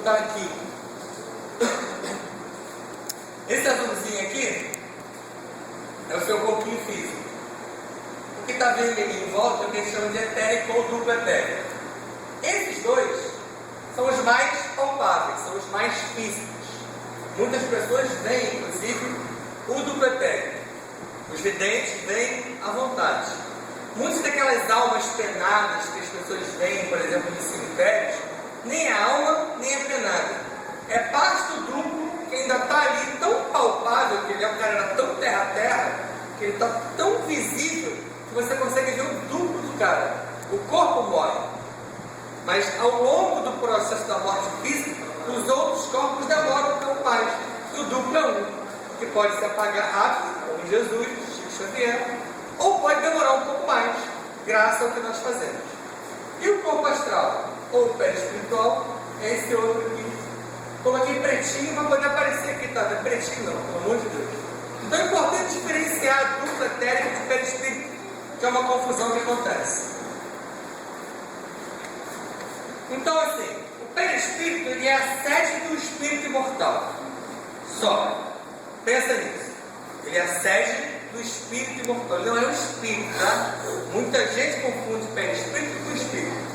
botar aqui. Esse azulzinho aqui é o seu corpinho físico. O que está vermelhinho em volta é o que a gente chama de etérico ou duplo etérico. Esses dois são os mais palpáveis, são os mais físicos. Muitas pessoas veem, inclusive, o duplo etérico. Os videntes veem à vontade. Muitas daquelas almas penadas que as pessoas veem, por exemplo, nos cemitérios, nem a alma, nem a penada. É parte do duplo que ainda está ali tão palpável, que ele é um cara era tão terra-terra, que ele está tão visível, que você consegue ver o duplo do cara. O corpo morre. Mas ao longo do processo da morte física, os outros corpos demoram um pouco mais. E o duplo é um, que pode se apagar rápido, como Jesus, Chico Xavier, ou pode demorar um pouco mais, graças ao que nós fazemos. E o corpo astral, ou o perispiritual, é esse outro aqui. Coloquei pretinho para poder aparecer aqui, tá? Não é pretinho não, pelo amor de Deus. Então é importante diferenciar duplo etérico de perispírito, que é uma confusão que acontece. Então assim, o perispírito ele é a sede do espírito imortal. Só. Pensa nisso. Ele é a sede do espírito imortal. Ele não é o espírito, tá? Muita gente confunde perispírito com espírito.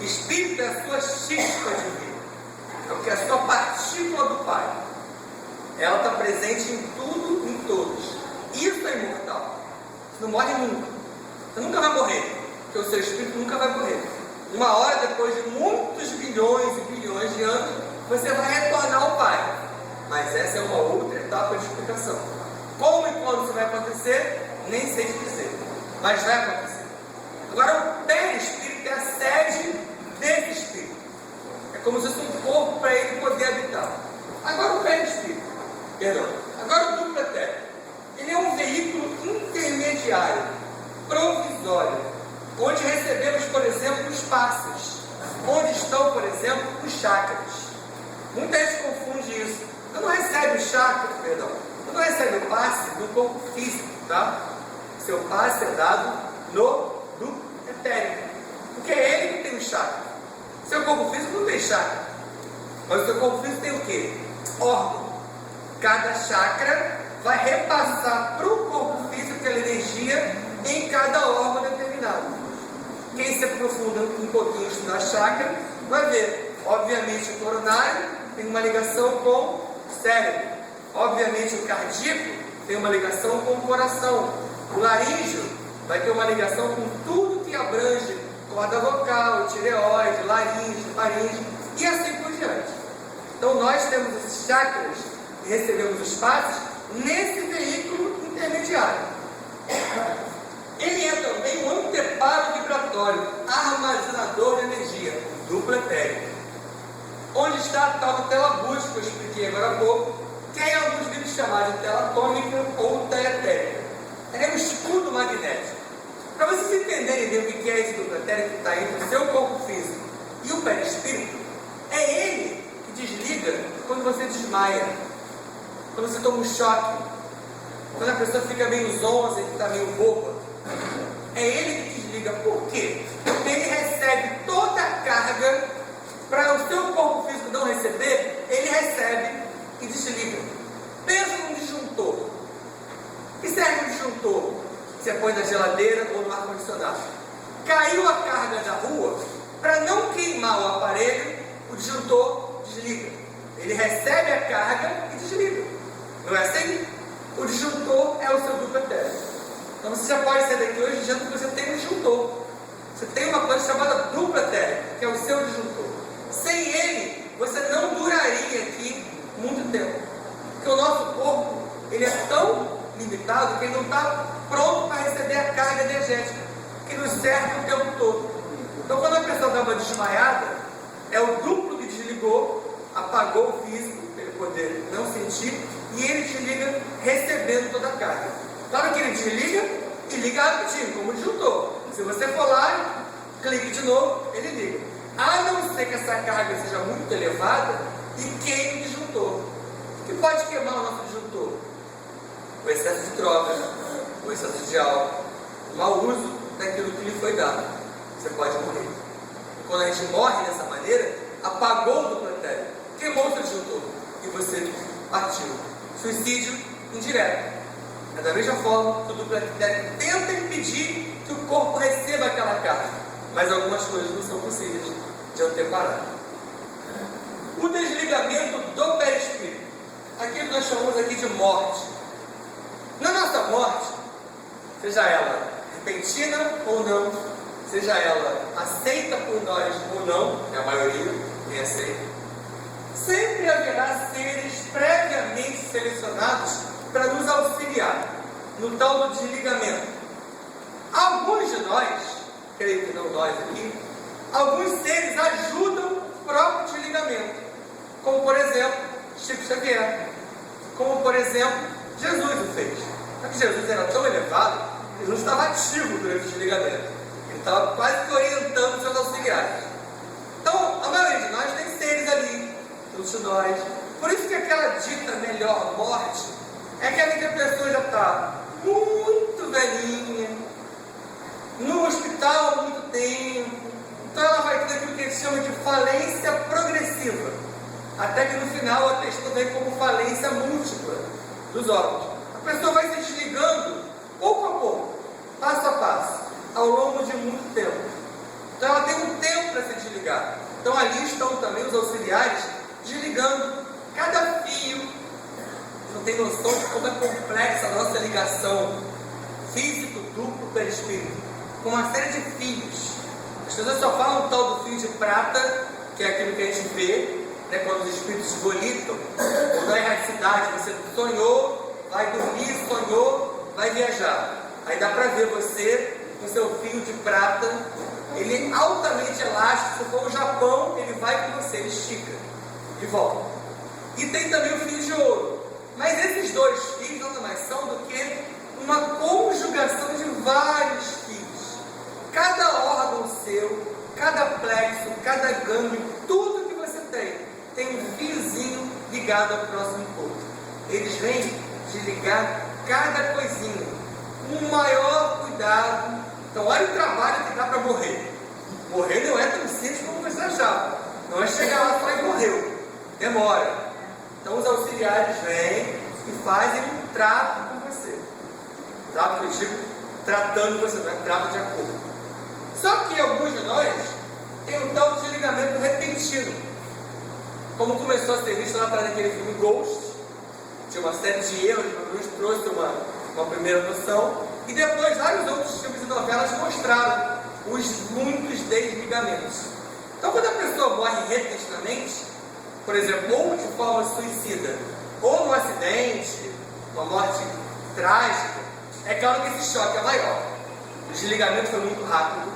Espírito é a sua chispa de vida. É o que é a sua partícula do Pai. Ela está presente em tudo, em todos. Isso é imortal. Você não morre nunca. Você nunca vai morrer. Porque o seu espírito nunca vai morrer. Uma hora, depois de muitos bilhões e bilhões de anos, você vai retornar ao Pai. Mas essa é uma outra etapa de explicação. Como e quando isso vai acontecer, nem sei te dizer. Mas vai acontecer. Agora, o perispírito é a sede desse espírito. É como se fosse um corpo para ele poder habitar. Agora o perispírito, agora o duplo etérico, ele é um veículo intermediário, provisório, onde recebemos, por exemplo, os passes, onde estão, por exemplo, os chakras. Muita gente confunde isso. Você não recebe o chakra, você não recebe o passe no corpo físico, tá? Seu passe é dado no duplo etérico, porque é ele que tem o chakra. Seu corpo físico não tem chakra, mas o seu corpo físico tem o quê? Órgão. Cada chakra vai repassar para o corpo físico aquela energia em cada órgão determinado. Quem se aprofunda um pouquinho no estudar chakra vai ver, obviamente, o coronário tem uma ligação com o cérebro, obviamente o cardíaco tem uma ligação com o coração, o laríngeo vai ter uma ligação com tudo que abrange corda vocal, tireoide, laringe, faringe e assim por diante. Então nós temos esses chakras e recebemos os passes nesse veículo intermediário. Ele é também um anteparo vibratório, armazenador de energia, duplo etérico. Onde está a tal da tela bus, que eu expliquei agora há pouco, que é em alguns livros chamados de tela atômica ou tela etérica. Ela é um escudo magnético. Para vocês entenderem bem o que é esse duplo etérico que está entre o seu corpo físico e o perispírito, é ele que desliga quando você desmaia, quando você toma um choque, quando a pessoa fica meio zonza e está meio boba. É ele que desliga. Por quê? Porque ele recebe toda a carga. Para o seu corpo físico não receber, ele recebe e desliga. Pensa num disjuntor. O que serve um disjuntor? Você põe na geladeira ou no ar-condicionado. Caiu a carga da rua, para não queimar o aparelho, o disjuntor desliga. Ele recebe a carga e desliga. Não é assim? O disjuntor é o seu duplo etérico. Então você já pode sair daqui hoje dizendo que você tem um disjuntor. Você tem uma coisa chamada duplo etérico, que é o seu disjuntor. Sem ele, você não duraria aqui muito tempo. Porque o nosso corpo, ele é tão limitado que ele não está pronto para receber a carga energética que nos serve o tempo todo. Então quando a pessoa dá uma desmaiada, é o duplo que desligou, apagou o físico, para ele poder não sentir, e ele desliga recebendo toda a carga. Claro que ele desliga e liga rapidinho, como disjuntor. Se você for lá, clique de novo, ele liga. A não ser que essa carga seja muito elevada e queime o disjuntor. O que pode queimar o nosso disjuntor? O excesso de drogas, o excesso de álcool, o mau uso daquilo que lhe foi dado. Você pode morrer. E quando a gente morre dessa maneira, apagou o duplo etérico. queimou seu disjuntor e você partiu. Suicídio indireto. É da mesma forma que o duplo arquiteto tenta impedir que o corpo receba aquela carga, mas algumas coisas não são possíveis de anteparar. O desligamento do perispírito, aquilo que nós chamamos aqui de morte. Na nossa morte, seja ela repentina ou não, seja ela aceita por nós ou não, é a maioria que aceita, sempre haverá seres previamente selecionados para nos auxiliar no tal do desligamento. Alguns de nós, creio que não nós aqui, alguns seres ajudam o próprio desligamento, como por exemplo Chico Xavier, como por exemplo Jesus o fez. Só que Jesus era tão elevado que ele não estava ativo durante o desligamento, ele estava quase que orientando seus auxiliares. Então a maioria de nós tem seres ali, todos nós. Por isso que aquela dita melhor morte é aquela que a pessoa já está muito velhinha, no hospital há muito tempo, então ela vai ter aquilo que eles chamam de falência progressiva, até que no final a questão vem como falência múltipla dos órgãos. A pessoa vai se desligando pouco a pouco, passo a passo, ao longo de muito tempo. Então ela tem um tempo para se desligar. Então ali estão também os auxiliares desligando cada fio. Não tem noção de como é complexa a nossa ligação físico, duplo, perispírito, com uma série de fios. As pessoas só falam o tal do fio de prata, que é aquilo que a gente vê, né, quando os espíritos volitam, ou na erraticidade, você sonhou, vai dormir, sonhou, vai viajar. Aí dá para ver você com seu fio de prata, ele é altamente elástico. Se for o Japão, ele vai com você, ele estica e volta. E tem também o fio de ouro. Mas esses dois fios nada mais são do que uma conjugação de vários fios. Cada órgão seu, cada plexo, cada gânglio, tudo que você tem um fiozinho ligado ao próximo corpo. Eles vêm desligar cada coisinha, um maior cuidado. Então olha o trabalho que dá para morrer. Morrer não é tão simples como você achava. Não é chegar lá e falar e morreu. Demora. Então os auxiliares vêm e fazem um trato com você. Trato que eu digo, tratando você, não é trato de acordo. Só que alguns de nós têm um tal de desligamento repentino. Como começou a ser visto lá atrás daquele filme Ghost, tinha uma série de erros, nos trouxe uma primeira noção, e depois vários outros filmes e novelas mostraram os muitos desligamentos. Então quando a pessoa morre repentinamente, por exemplo, ou de forma suicida, ou num acidente, uma morte trágica, é claro que esse choque é maior. O desligamento foi muito rápido,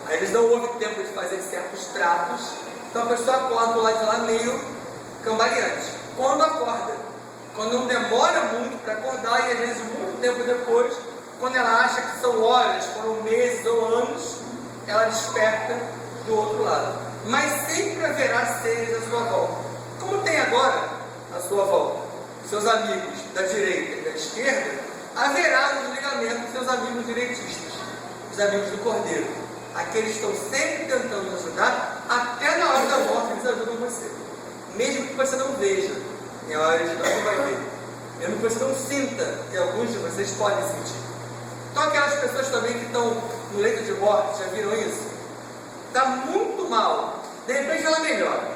aí eles não houve tempo de fazer certos tratos, então a pessoa acorda do lado de lá meio cambaleante. Quando acorda, quando não demora muito para acordar, e às vezes muito tempo depois, quando ela acha que são horas, foram meses ou anos, ela desperta do outro lado. Mas sempre haverá seres à sua volta. Como tem agora à sua volta seus amigos da direita e da esquerda, haverá um desligamento de seus amigos direitistas, os amigos do Cordeiro. Aqueles que estão sempre tentando ajudar, até na hora da morte eles ajudam você. Mesmo que você não veja, em hora de não vai ver. Mesmo que você não sinta, e alguns de vocês podem sentir. Então aquelas pessoas também que estão no leito de morte, já viram isso? Está muito mal, de repente ela melhora.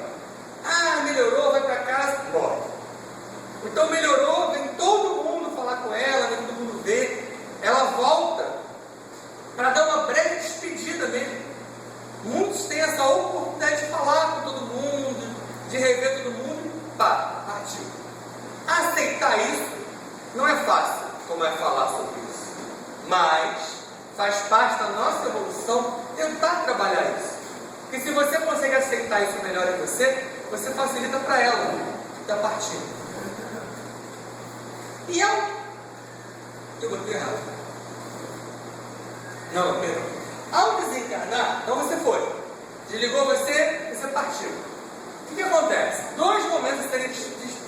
Ah, melhorou, vai para casa, morre. Então melhorou, vem todo mundo falar com ela, vem todo mundo ver. Ela volta para dar uma breve despedida mesmo. Muitos têm essa oportunidade de falar com todo mundo, de rever todo mundo, pá, partiu. Aceitar isso não é fácil, como é falar sobre isso. Mas faz parte da nossa evolução tentar trabalhar isso. Porque se você consegue aceitar isso melhor em você, você facilita para ela que está partindo. E eu botei errado. Não, perdão. Ao desencarnar, então você foi. Desligou você, você partiu. O que acontece? Dois momentos a serem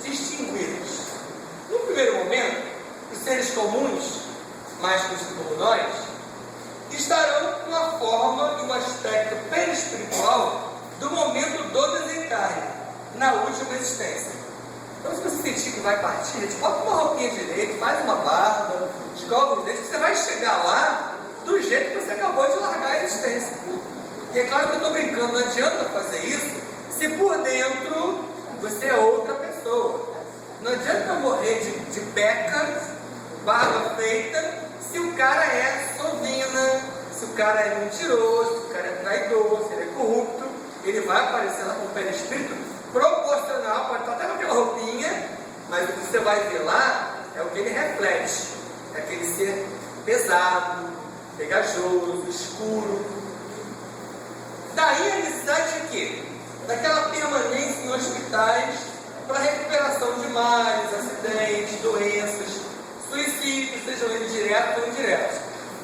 distinguidos. No primeiro momento, os seres comuns, mais conhecidos como nós, estarão com a forma e um aspecto perispiritual do momento do desencarne. na última existência. Então, se você sentir que vai partir, bota uma roupinha direita, faz uma barba, escova os dentes, você vai chegar lá do jeito que você acabou de largar a existência. E é claro que eu estou brincando, não adianta fazer isso se por dentro você é outra pessoa. Não adianta morrer de peca, barba feita, se o cara é sovina, se o cara é mentiroso, se o cara é traidor, se ele é corrupto, ele vai aparecer lá com o perispírito proporcional, pode estar até com aquela roupinha, mas o que você vai ver lá é o que ele reflete. É aquele ser pesado, pegajoso, escuro. Daí a necessidade de quê? Daquela permanência em hospitais para recuperação de males, acidentes, doenças, suicídios, sejam eles diretos ou indiretos.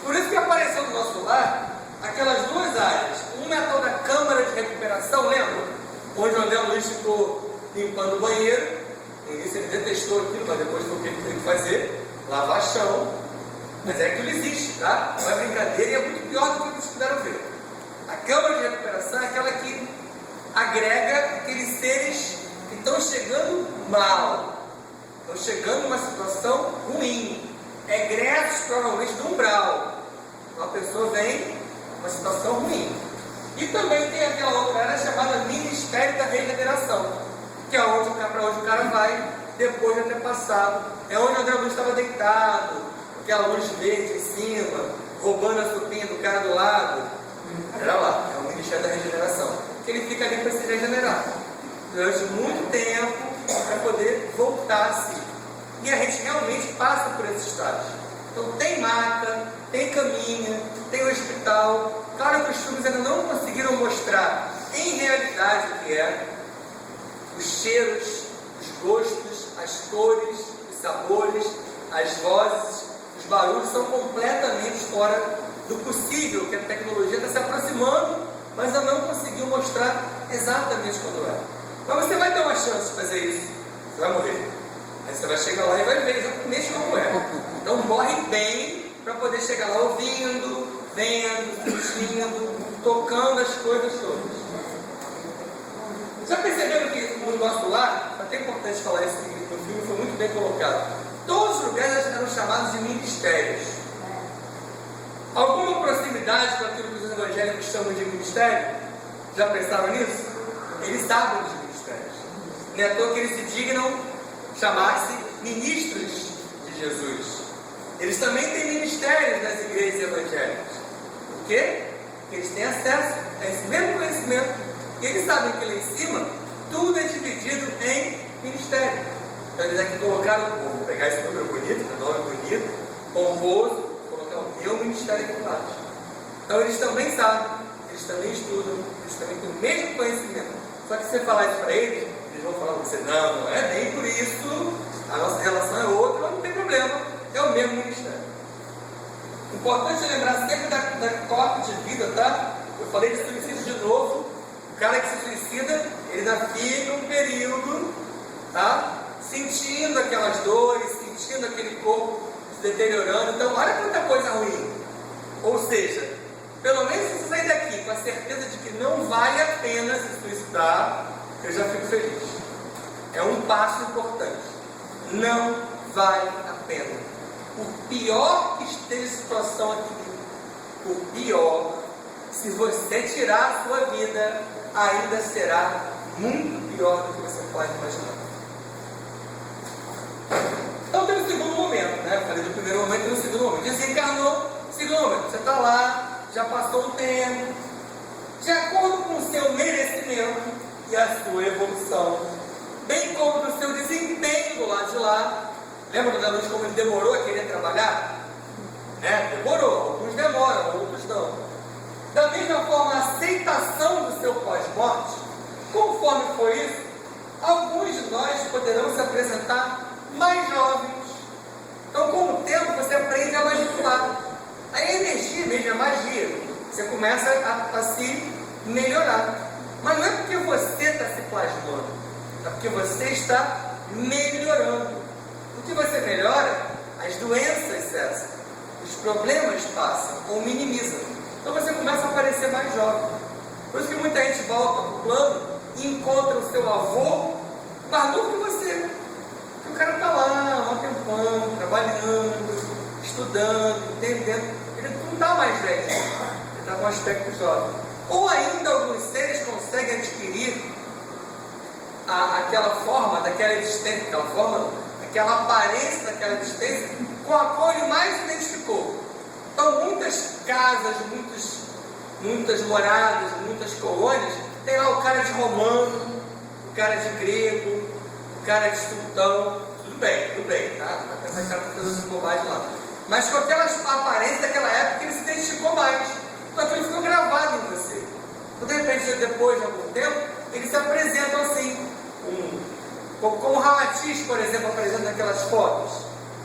Por isso que apareceu no nosso lar aquelas duas áreas. Uma é a tal da câmara de recuperação, lembra? Onde o André Luiz ficou limpando o banheiro. No início ele detestou aquilo, mas depois foi o que ele teve que fazer, lavar chão. Mas é aquilo existe, tá? Não é brincadeira e é muito pior do que vocês puderam ver. A câmara de recuperação é aquela que agrega aqueles seres que estão chegando mal, estão chegando numa situação ruim, egressos provavelmente do umbral. Uma pessoa vem numa situação ruim. E também tem aquela outra área chamada Ministério da Regeneração, que é para onde o cara vai depois de ter passado. É onde o André Luiz estava deitado, aquela luz verde em cima, roubando a sopinha do cara do lado. Era lá, é o Ministério da Regeneração, que ele fica ali para se regenerar durante muito tempo, para poder voltar a si. E a gente realmente passa por esses estágios. Então tem maca, tem caminha, tem hospital. Claro que os filmes ainda não conseguiram mostrar em realidade o que é. Os cheiros, os gostos, as cores, os sabores, as vozes, os barulhos são completamente fora do possível, que a tecnologia está se aproximando, mas ainda não conseguiu mostrar exatamente quando é. Mas você vai ter uma chance de fazer isso. Você vai morrer. Aí você vai chegar lá e vai ver exatamente como é. Então morre bem para poder chegar lá ouvindo, vendo, sentindo, tocando as coisas todas. Já perceberam que no nosso lar, é até importante falar isso no filme, foi muito bem colocado. Todos os lugares eram chamados de ministérios. Alguma proximidade com aquilo que os evangélicos chamam de ministério? Já pensaram nisso? Eles sabem dos ministérios. Não é à toa que eles se dignam chamar-se ministros de Jesus. Eles também têm ministérios nas igrejas evangélicas. Por quê? Porque eles têm acesso a esse mesmo conhecimento. E eles sabem que lá em cima, tudo é dividido em ministério. Então eles aqui colocaram, vou pegar esse número bonito, nome bonito, pomposo, colocar o meu ministério aqui embaixo. Então eles também sabem, eles também estudam, eles também têm o mesmo conhecimento. Só que se você falar isso para eles, eles vão falar para você, não é bem por isso, a nossa relação é outra, mas não tem problema, é o mesmo ministério. Importante lembrar sempre da cota de vida, tá? Eu falei de suicídio de novo. O cara que se suicida, ele ainda fica um período, tá? Sentindo aquelas dores, sentindo aquele corpo se deteriorando. Então, olha quanta coisa ruim. Ou seja, pelo menos se você sair daqui com a certeza de que não vale a pena se suicidar, eu já fico feliz. É um passo importante. Não vale a pena. Por pior que esteja a situação aqui, por pior, se você tirar a sua vida, ainda será muito pior do que você pode imaginar. Então tem o segundo momento, né? Eu falei do primeiro momento e do segundo momento. Desencarnou, segundo momento. Você está lá, já passou um tempo, de acordo com o seu merecimento e a sua evolução, bem como do seu desempenho do lado de lá. Lembra do André Luiz como ele demorou a querer trabalhar? Demorou, alguns demoram, outros não. Da mesma forma, a aceitação do seu pós-morte, conforme foi isso, alguns de nós poderão se apresentar mais jovens. Então, com o tempo, você aprende a manipular. A energia mesmo, a magia, você começa a se melhorar. Mas não é porque você está se plasmando, é porque você está melhorando. O que você melhora, as doenças cessam, os problemas passam ou minimizam. Então você começa a parecer mais jovem. Por isso que muita gente volta para o plano encontra o seu avô mais novo que você. Porque o cara está lá há um tempão, trabalhando, estudando, entendendo. Ele não está mais velho, ele está com um aspecto jovem. Ou ainda alguns seres conseguem adquirir aquela forma daquela existência, aquela aparência daquela existência com a qual ele mais se identificou. Então, muitas casas, muitas moradas, muitas colônias, tem lá o cara de romano, o cara de grego, o cara de sultão. Tudo bem, tá? Essa cara está fazendo bobagem lá. Mas com aquelas aparências daquela época, ele se identificou mais. Então, aquilo ficou gravado em você. Então, de repente, depois de algum tempo, eles se apresentam assim. Como o Ramatiz, por exemplo, apresenta naquelas fotos.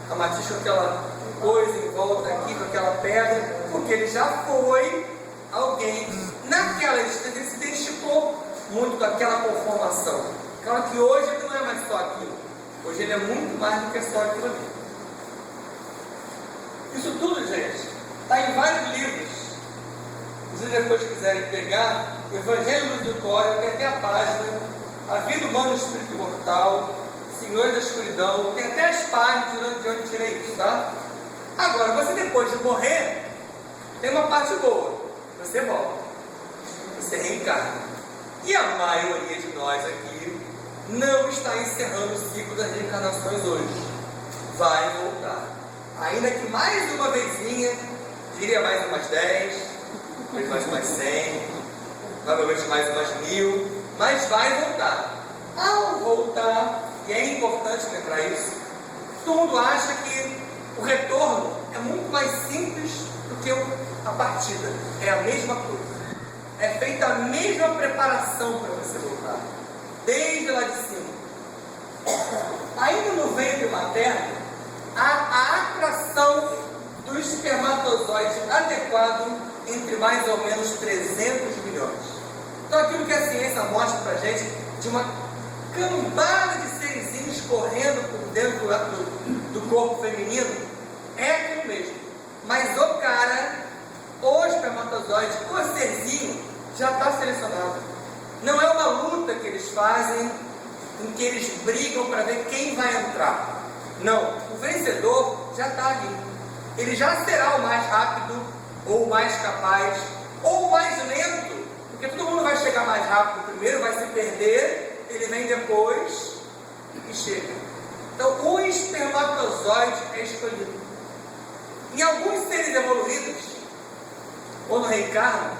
Ramatiz com aquela coisa em volta aqui, com aquela pedra, porque ele já foi alguém. Naquela existência, ele se identificou muito com aquela conformação. Claro que hoje ele não é mais só aquilo. Hoje ele é muito mais do que só aquilo ali. Isso tudo, gente, está em vários livros. Se vocês depois quiserem pegar, o Evangelho do Vitória, tem até a página, A Vida Humana no Espírito Imortal, Senhores da Escuridão, tem até as páginas de onde tirei isso, tá? Agora, você depois de morrer, tem uma parte boa, você volta, você reencarna. E a maioria de nós aqui não está encerrando o ciclo das reencarnações hoje. Vai voltar. Ainda que mais uma vezinha, diria mais umas 10, mais umas 100, provavelmente mais umas 1000, mas vai voltar. Ao voltar, e é importante lembrar isso, todo mundo acha que o retorno é muito mais simples do que a partida. É a mesma coisa. É feita a mesma preparação para você voltar, desde lá de cima. Ainda no ventre materno, a atração do espermatozoide adequado entre mais ou menos 300 milhões. Então, aquilo que a ciência mostra para a gente, de uma cambada de serizinhos correndo por dentro do corpo feminino, é aquilo mesmo. Mas o cara, o espermatozoide, o serzinho, já está selecionado. Não é uma luta que eles fazem, em que eles brigam para ver quem vai entrar. Não, o vencedor já está ali. Ele já será o mais rápido, ou o mais capaz, ou o mais lento, porque todo mundo vai chegar mais rápido primeiro, vai se perder, ele vem depois e chega. Então, o espermatozoide é escolhido. Em alguns seres evoluídos, quando reencarnam,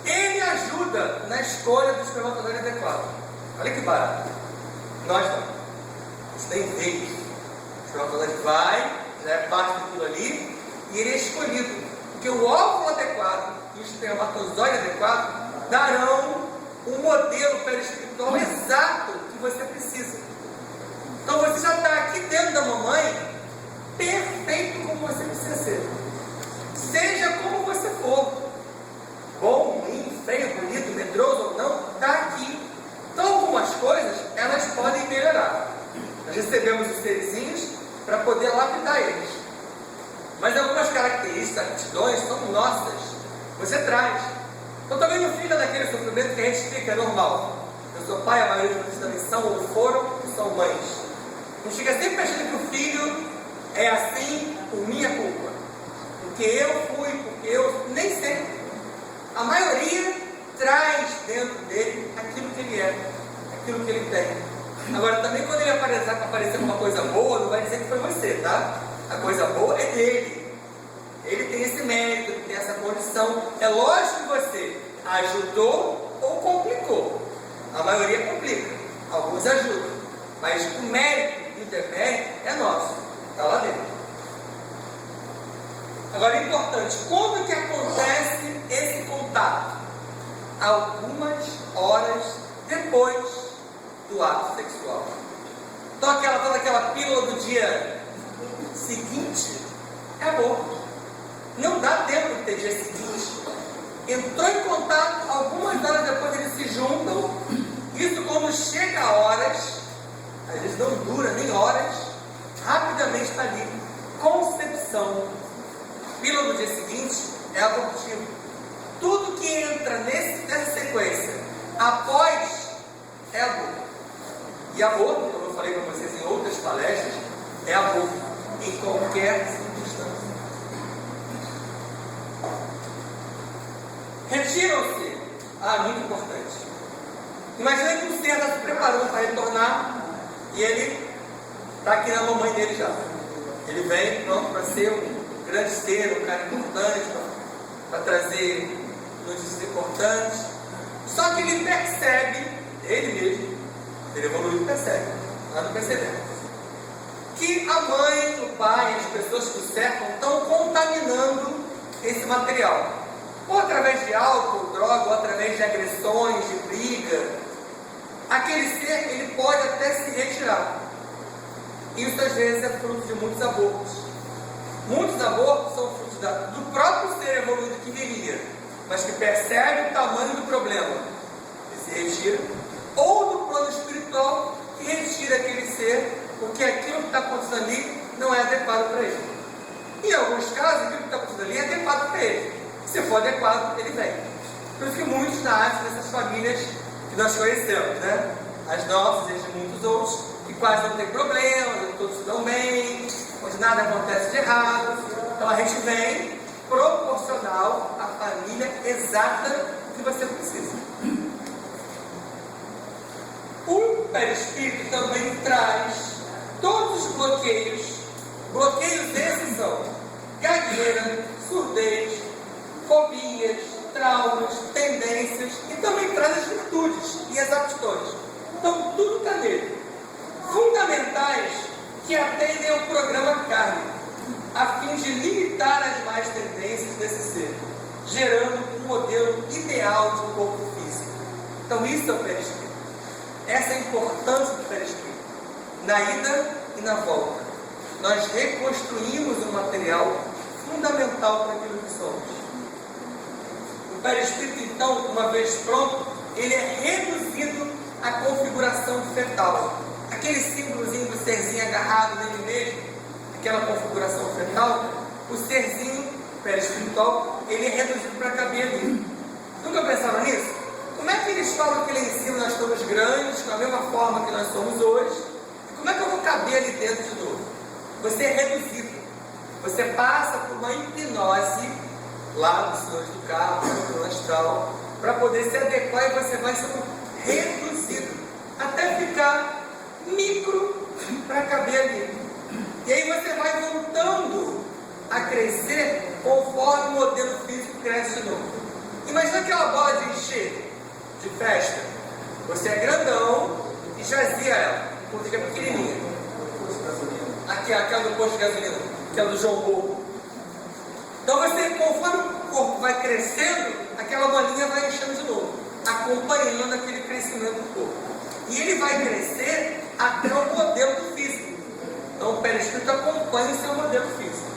ele ajuda na escolha do espermatozoide adequado. Olha que barato. Nós não. Isso tem veios. O espermatozoide vai, já é parte daquilo ali, e ele é escolhido. Porque o óvulo adequado e o espermatozoide adequado darão um modelo perispiritual exato que você precisa. Então você já está aqui dentro da mamãe, perfeito como você precisa ser. Seja como você for, bom, ruim, feio, bonito, medroso ou não, está aqui. Então algumas coisas, elas podem melhorar. Nós recebemos os serizinhos para poder lapidar eles. Mas algumas características, aptidões, são nossas. Você traz. Então também não fica naquele sofrimento que a gente fica, é normal. Eu sou pai, a maioria de vocês também são ou foram e são mães. Não fica sempre achando que o filho é assim por minha culpa. Porque eu fui, porque eu... Nem sempre. A maioria traz dentro dele aquilo que ele é, aquilo que ele tem. Agora também quando ele aparecer com uma coisa boa, não vai dizer que foi você, tá? A coisa boa é dele. Ele tem esse mérito, ele tem essa condição. É lógico que você ajudou ou complicou. A maioria complica, alguns ajudam. Mas o mérito e o demérito é nosso. Está lá dentro. Agora é importante, quando que acontece esse contato? Algumas horas depois do ato sexual. Então toda aquela pílula do dia seguinte é aborto. Não dá tempo de ter dia seguinte. Entrou em contato, algumas horas depois eles se juntam. Isso quando chega a horas, às vezes não dura nem horas, rapidamente está ali. Concepção. Pílula do dia seguinte é abortivo. Tudo que entra nessa sequência após E aborto, como eu falei para vocês em outras palestras, é aborto em qualquer circunstância. Retiram-se. Muito importante. Imagina que o ser está se preparando para retornar e ele está aqui na mamãe dele já. Ele vem pronto para ser um grande ser, um cara importante, para trazer notícias importantes. Só que ele percebe, ele mesmo, ele evoluiu, percebe, nós não percebemos, que a mãe, o pai, as pessoas que o cercam estão contaminando esse material. Ou através de álcool, droga, ou através de agressões, de briga. Aquele ser, ele pode até se retirar. Isso às vezes é fruto de muitos abortos. Muitos abortos são frutos do próprio ser evoluído que viria, mas que percebe o tamanho do problema e se retira. Ou do plano espiritual, que retira aquele ser, porque aquilo que está acontecendo ali não é adequado para ele. Em alguns casos, aquilo que está acontecendo ali é adequado para ele. Se for adequado, ele vem. Por isso que muitos nascem dessas famílias que nós conhecemos, né? As nossas e de muitos outros, que quase não tem problema, todos se dão bem, onde nada acontece de errado. Então a gente vem proporcional à família exata que você precisa. O perispírito também traz todos os bloqueios. Bloqueios esses são gagueira, surdez, fobias, traumas, tendências, e também traz as virtudes e as aptidões. Então tudo está nele. Fundamentais que atendem ao programa kármico, a fim de limitar as más tendências desse ser, gerando um modelo ideal de um corpo físico. Então isso é o perispírito. Essa é a importância do perispírito. Na ida e na volta, nós reconstruímos um material fundamental para aquilo que somos. O perispírito, então, uma vez pronto, ele é reduzido à configuração fetal. Aquele símbolozinho do serzinho agarrado nele mesmo, aquela configuração fetal, o serzinho perispiritual, ele é reduzido para caber ali. Nunca pensaram nisso? Como é que eles falam que lá em cima nós estamos grandes, da mesma forma que nós somos hoje? Como é que eu vou caber ali dentro de novo? Você é reduzido. Você passa por uma hipnose lá nos senhores do carro, no plano astral, para poder se adequar, e você vai sendo reduzido até ficar micro para caber ali. E aí você vai voltando a crescer conforme o modelo físico cresce de novo. Imagina aquela bola de encher de festa. Você é grandão e jazia ela, porque é pequenininha. Aqui, aquela do posto de gasolina, aquela do João Gordo. Então você, conforme o corpo vai crescendo, aquela bolinha vai enchendo de novo, acompanhando aquele crescimento do corpo. E ele vai crescer até o modelo do físico. Então o perispírito acompanha o seu modelo físico.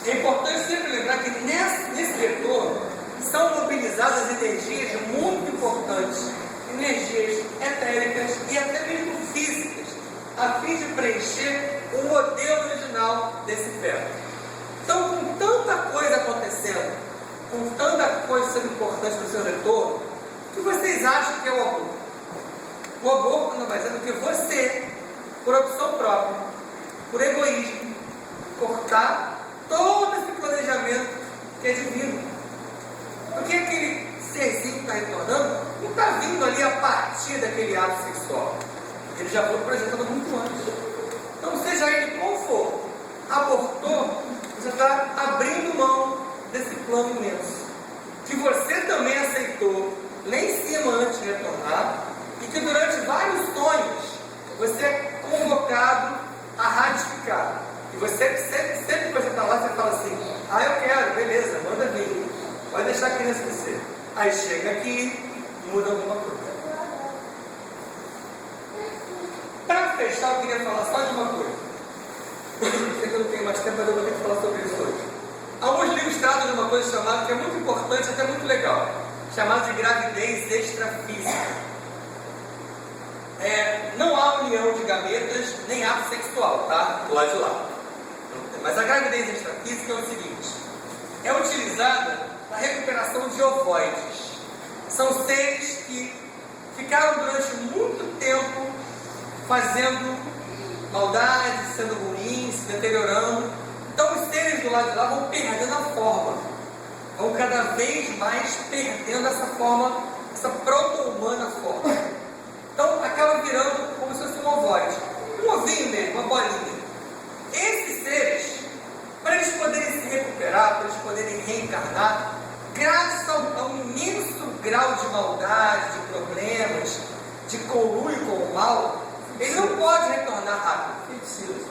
É importante sempre lembrar que nesse retorno são mobilizadas energias muito importantes, energias etéricas e até mesmo físicas, a fim de preencher o modelo original desse ferro. Então, com tanta coisa acontecendo, com tanta coisa sendo importante para o seu retorno, o que vocês acham que é o aborto? O aborto não vai ser do que você, por opção própria, por egoísmo, cortar todo esse planejamento que é divino. Porque aquele serzinho que está retornando não está vindo ali a partir daquele ato sexual. Ele já foi projetado muito antes. Então, seja ele qual for, abortou, você está abrindo mão desse plano imenso, que você também aceitou lá em cima antes de retornar, e que durante vários sonhos você é convocado a ratificar. E você sempre que você está lá, você fala assim: ah, eu quero, beleza, manda vir, pode deixar a criança crescer. Aí chega aqui, muda alguma coisa. Para fechar, eu queria falar só de uma coisa. Sei que eu não tenho mais tempo, mas eu vou ter que falar sobre isso hoje. Alguns livros tratam de uma coisa chamada, que é muito importante, até muito legal, chamada de gravidez extrafísica. Não há união de gametas, nem ato sexual, tá? Do lado de lá. Mas a gravidez extrafísica física é o seguinte: é utilizada na recuperação de ovoides. São seres que ficaram durante muito tempo fazendo maldade, sendo ruins, se deteriorando. Então os seres do lado de lá vão perdendo a forma, vão cada vez mais perdendo essa forma, essa proto-humana forma. Então acaba virando como se fosse um ovoide, um ovinho mesmo, uma bolinha. Esses seres, para eles poderem se recuperar, para eles poderem reencarnar, graças a um imenso grau de maldade, de problemas, de conluio com o mal, ele não pode retornar rápido. Feiticeiros.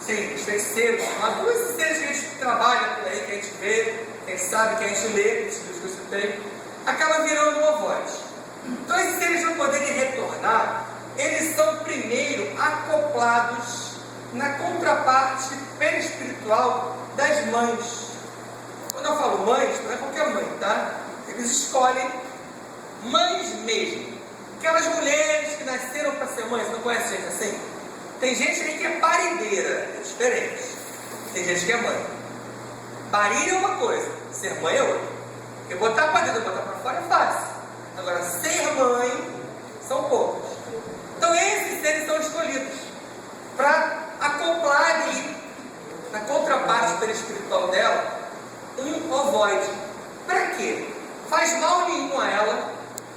Sim, os feiticeiros, mas todos esses seres que a gente trabalha por aí, que a gente vê, que a gente sabe, que a gente lê, esses livros que eu citei, acaba virando um ovoide. Então esses seres não poderem retornar, eles são primeiro acoplados na contraparte perispiritual das mães. Quando eu falo mães, não é qualquer mãe, tá? Eles escolhem mães mesmo. Aquelas mulheres que nasceram para ser mães, não conhece gente assim? Tem gente aí que é parideira, é diferente. Tem gente que é mãe. Parir é uma coisa, ser mãe é outra. Porque botar para dentro, botar para fora é fácil. Agora, ser mãe são poucos. Então esses seres são escolhidos para acoplar ali, na contraparte perispiritual dela, um ovoide. Para quê? Faz mal nenhum a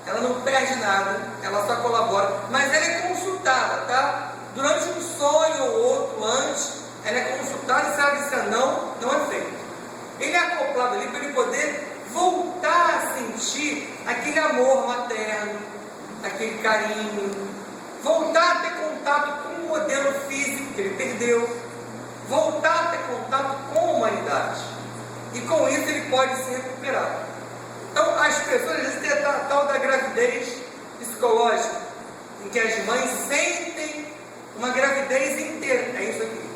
ela não perde nada, ela só colabora, mas ela é consultada, tá? Durante um sonho ou outro antes, ela é consultada e se ela disser não, não é feito. Ele é acoplado ali para ele poder voltar a sentir aquele amor materno, aquele carinho, voltar a ter contato com o modelo físico que ele perdeu, voltar a ter contato com a humanidade. E com isso ele pode se recuperar. Então as pessoas às vezes têm a tal da gravidez psicológica, em que as mães sentem uma gravidez inteira. É isso aqui.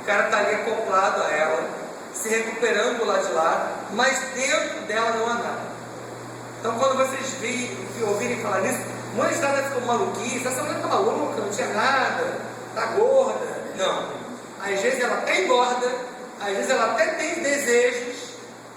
O cara está ali acoplado a ela, se recuperando lá de lá, mas dentro dela não há nada. Então quando vocês ouvirem falar nisso, mãe está ficou maluquice, essa mulher está maluca, não tinha nada, está gorda. Não. Às vezes ela até engorda, às vezes ela até tem desejos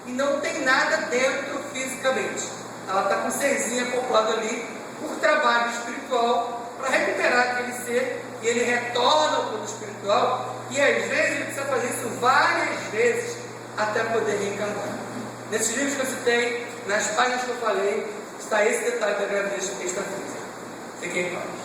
e não tem nada dentro fisicamente. Ela está com um serzinho acoplado ali por trabalho espiritual para recuperar aquele ser e ele retorna ao plano espiritual e às vezes ele precisa fazer isso várias vezes até poder reencarnar. Nesses livros que eu citei, nas páginas que eu falei, está esse detalhe da gravidez extrafísica. Fiquem em paz.